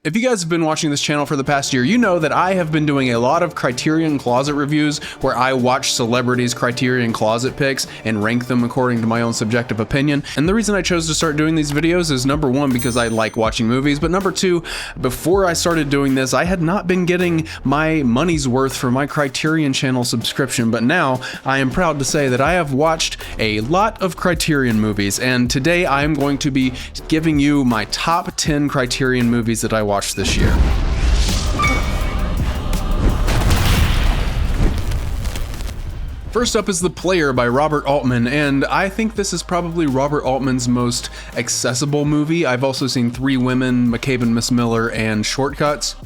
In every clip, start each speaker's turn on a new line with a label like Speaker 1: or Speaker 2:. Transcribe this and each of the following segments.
Speaker 1: If you guys have been watching this channel for the past year, you know that I have been doing a lot of Criterion Closet reviews where I watch celebrities' Criterion Closet picks and rank them according to my own subjective opinion. And the reason I chose to start doing these videos is number one, because I like watching movies, but number two, before I started doing this, I had not been getting my money's worth for my Criterion channel subscription, but now I am proud to say that I have watched a lot of Criterion movies, and today I am going to be giving you my top 10 Criterion movies that I watched this year. First up is The Player by Robert Altman, and I think this is probably Robert Altman's most accessible movie. I've also seen Three Women, McCabe and Miss Miller, and Shortcuts.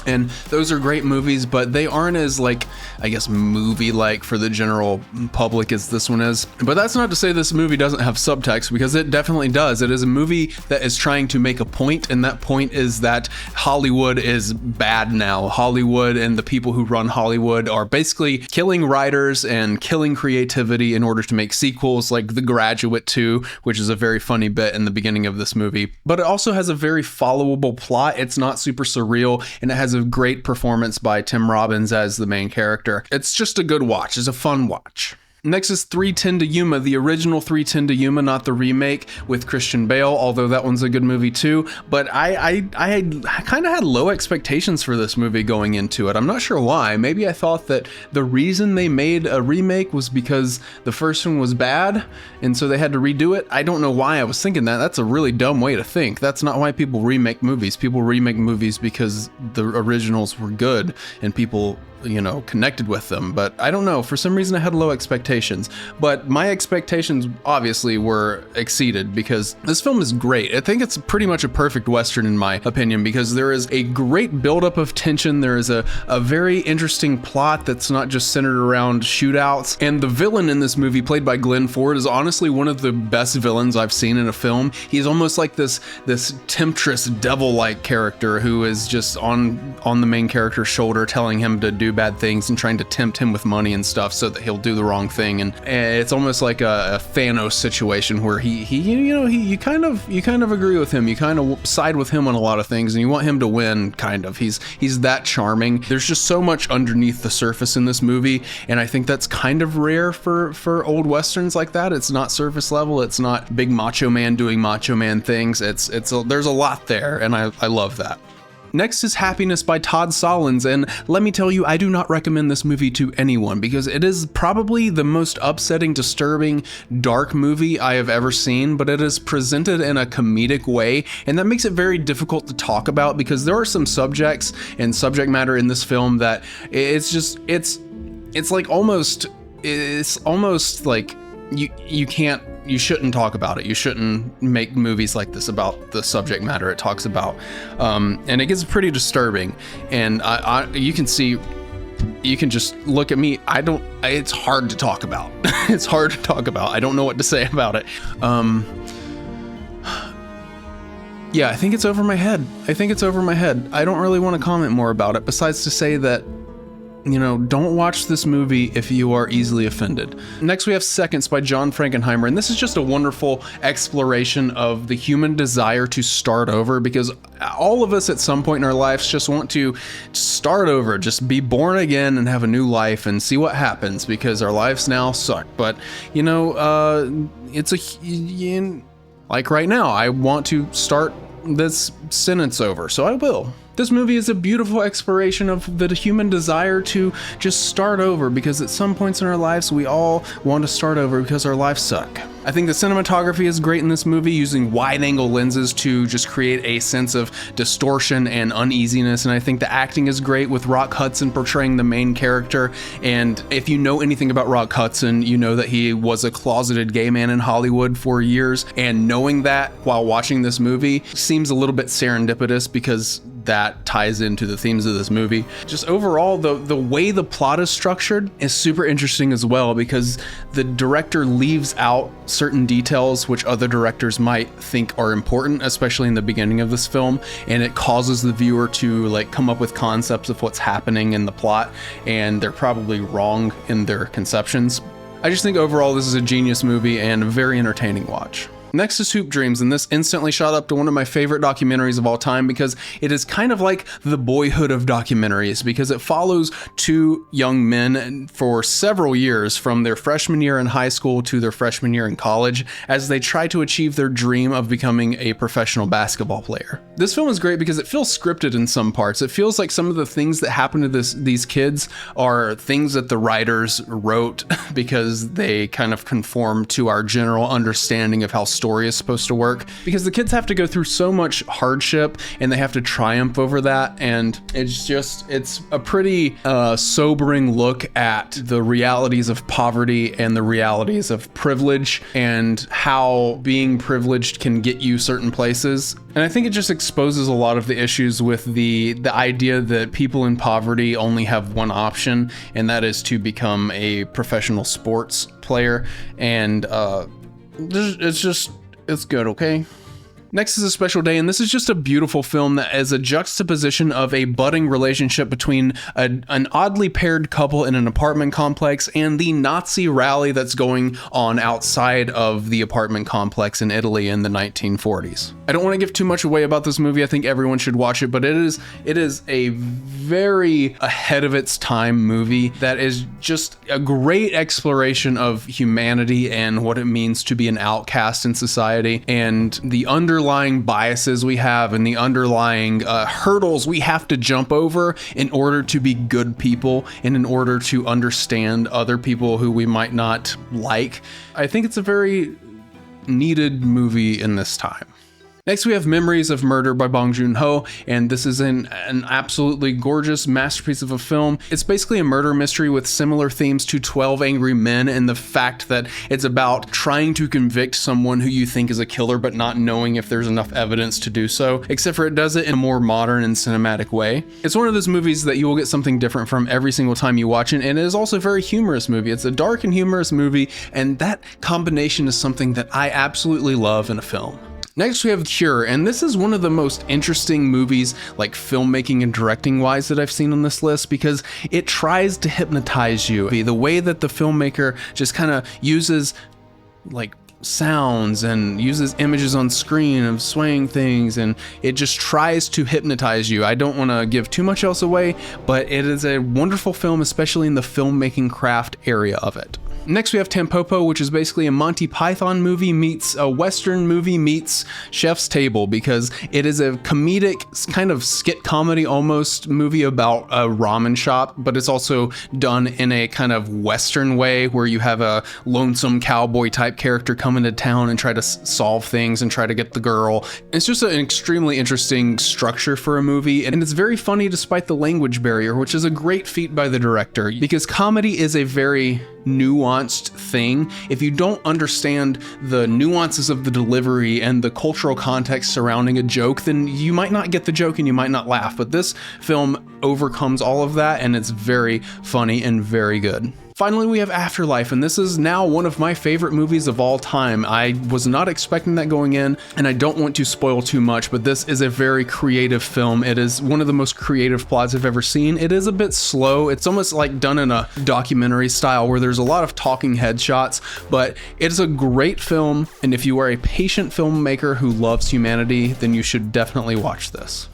Speaker 1: And those are great movies, but they aren't as, like, I guess, movie-like for the general public as this one is. But that's not to say this movie doesn't have subtext, because it definitely does. It is a movie that is trying to make a point, and that point is that Hollywood is bad now. Hollywood and the people who run Hollywood are basically killing writers and killing creativity in order to make sequels like The Graduate 2, which is a very funny bit in the beginning of this movie. But it also has a very followable plot. It's not super surreal, and it has a great performance by Tim Robbins as the main character. It's just a good watch. It's a fun watch. Next is 3:10 to Yuma, the original 3:10 to Yuma, not the remake with Christian Bale, although that one's a good movie too. But I kind of had low expectations for this movie going into it. I'm not sure why. Maybe I thought that the reason they made a remake was because the first one was bad, and so they had to redo it. I don't know why I was thinking that. That's a really dumb way to think. That's not why people remake movies. People remake movies because the originals were good and people, you know, connected with them. But I don't know, for some reason I had low expectations, but my expectations obviously were exceeded because this film is great. I think it's pretty much a perfect Western in my opinion, because there is a great buildup of tension. There is a very interesting plot that's not just centered around shootouts, and the villain in this movie, played by Glenn Ford, is honestly one of the best villains I've seen in a film. He's almost like this temptress devil-like character who is just on the main character's shoulder, telling him to do bad things and trying to tempt him with money and stuff so that he'll do the wrong thing. And it's almost like a Thanos situation where you kind of agree with him. You kind of side with him on a lot of things, and you want him to win. Kind of. He's that charming. There's just so much underneath the surface in this movie, and I think that's kind of rare for old westerns like that. It's not surface level. It's not big macho man doing macho man things. There's a lot there, and I love that. Next is Happiness by Todd Solondz, and let me tell you, I do not recommend this movie to anyone because it is probably the most upsetting, disturbing, dark movie I have ever seen, but it is presented in a comedic way, and that makes it very difficult to talk about because there are some subjects and subject matter in this film that it's almost like you shouldn't talk about it. You shouldn't make movies like this about the subject matter it talks about. And it gets pretty disturbing. And you can see, you can just look at me. It's hard to talk about. It's hard to talk about. I don't know what to say about it. Yeah, I think it's over my head. I don't really want to comment more about it besides to say that, you know, don't watch this movie if you are easily offended. Next we have Seconds by John Frankenheimer, and this is just a wonderful exploration of the human desire to start over, because all of us at some point in our lives just want to start over, just be born again and have a new life and see what happens, because our lives now suck. But, you know, like right now, I want to start this sentence over, so I will. This movie is a beautiful exploration of the human desire to just start over, because at some points in our lives we all want to start over because our lives suck. I think the cinematography is great in this movie, using wide-angle lenses to just create a sense of distortion and uneasiness, and I think the acting is great with Rock Hudson portraying the main character. And if you know anything about Rock Hudson, you know that he was a closeted gay man in Hollywood for years, and knowing that while watching this movie seems a little bit serendipitous because that ties into the themes of this movie. Just overall, the way the plot is structured is super interesting as well, because the director leaves out certain details which other directors might think are important, especially in the beginning of this film, and it causes the viewer to like come up with concepts of what's happening in the plot, and they're probably wrong in their conceptions. I just think overall this is a genius movie and a very entertaining watch. Next is Hoop Dreams, and this instantly shot up to one of my favorite documentaries of all time because it is kind of like the Boyhood of documentaries, because it follows two young men for several years from their freshman year in high school to their freshman year in college as they try to achieve their dream of becoming a professional basketball player. This film is great because it feels scripted in some parts. It feels like some of the things that happen to these kids are things that the writers wrote because they kind of conform to our general understanding of how story is supposed to work, because the kids have to go through so much hardship and they have to triumph over that, and it's a pretty sobering look at the realities of poverty and the realities of privilege and how being privileged can get you certain places. And I think it just exposes a lot of the issues with the idea that people in poverty only have one option, and that is to become a professional sports player. And it's good, okay? Next is A Special Day, and this is just a beautiful film that is a juxtaposition of a budding relationship between an oddly paired couple in an apartment complex and the Nazi rally that's going on outside of the apartment complex in Italy in the 1940s. I don't want to give too much away about this movie. I think everyone should watch it, but it is a very ahead of its time movie that is just a great exploration of humanity and what it means to be an outcast in society, and the underlying biases we have and the underlying hurdles we have to jump over in order to be good people and in order to understand other people who we might not like. I think it's a very needed movie in this time. Next, we have Memories of Murder by Bong Joon-ho, and this is an absolutely gorgeous masterpiece of a film. It's basically a murder mystery with similar themes to 12 Angry Men, and the fact that it's about trying to convict someone who you think is a killer but not knowing if there's enough evidence to do so, except for it does it in a more modern and cinematic way. It's one of those movies that you will get something different from every single time you watch it, and it is also a very humorous movie. It's a dark and humorous movie, and that combination is something that I absolutely love in a film. Next, we have Cure, and this is one of the most interesting movies, like filmmaking and directing wise, that I've seen on this list, because it tries to hypnotize you. The way that the filmmaker just kind of uses like sounds and uses images on screen of swaying things, and it just tries to hypnotize you. I don't want to give too much else away, but it is a wonderful film, especially in the filmmaking craft area of it. Next, we have Tampopo, which is basically a Monty Python movie meets a Western movie meets Chef's Table, because it is a comedic, kind of skit comedy almost movie about a ramen shop, but it's also done in a kind of Western way where you have a lonesome cowboy type character come into town and try to solve things and try to get the girl. It's just an extremely interesting structure for a movie, and it's very funny despite the language barrier, which is a great feat by the director, because comedy is a very nuanced thing. If you don't understand the nuances of the delivery and the cultural context surrounding a joke, then you might not get the joke and you might not laugh. But this film overcomes all of that, and it's very funny and very good. Finally, we have Afterlife, and this is now one of my favorite movies of all time. I was not expecting that going in, and I don't want to spoil too much, but this is a very creative film. It is one of the most creative plots I've ever seen. It is a bit slow. It's almost like done in a documentary style where there's a lot of talking head shots, but it's a great film, and if you are a patient filmmaker who loves humanity, then you should definitely watch this.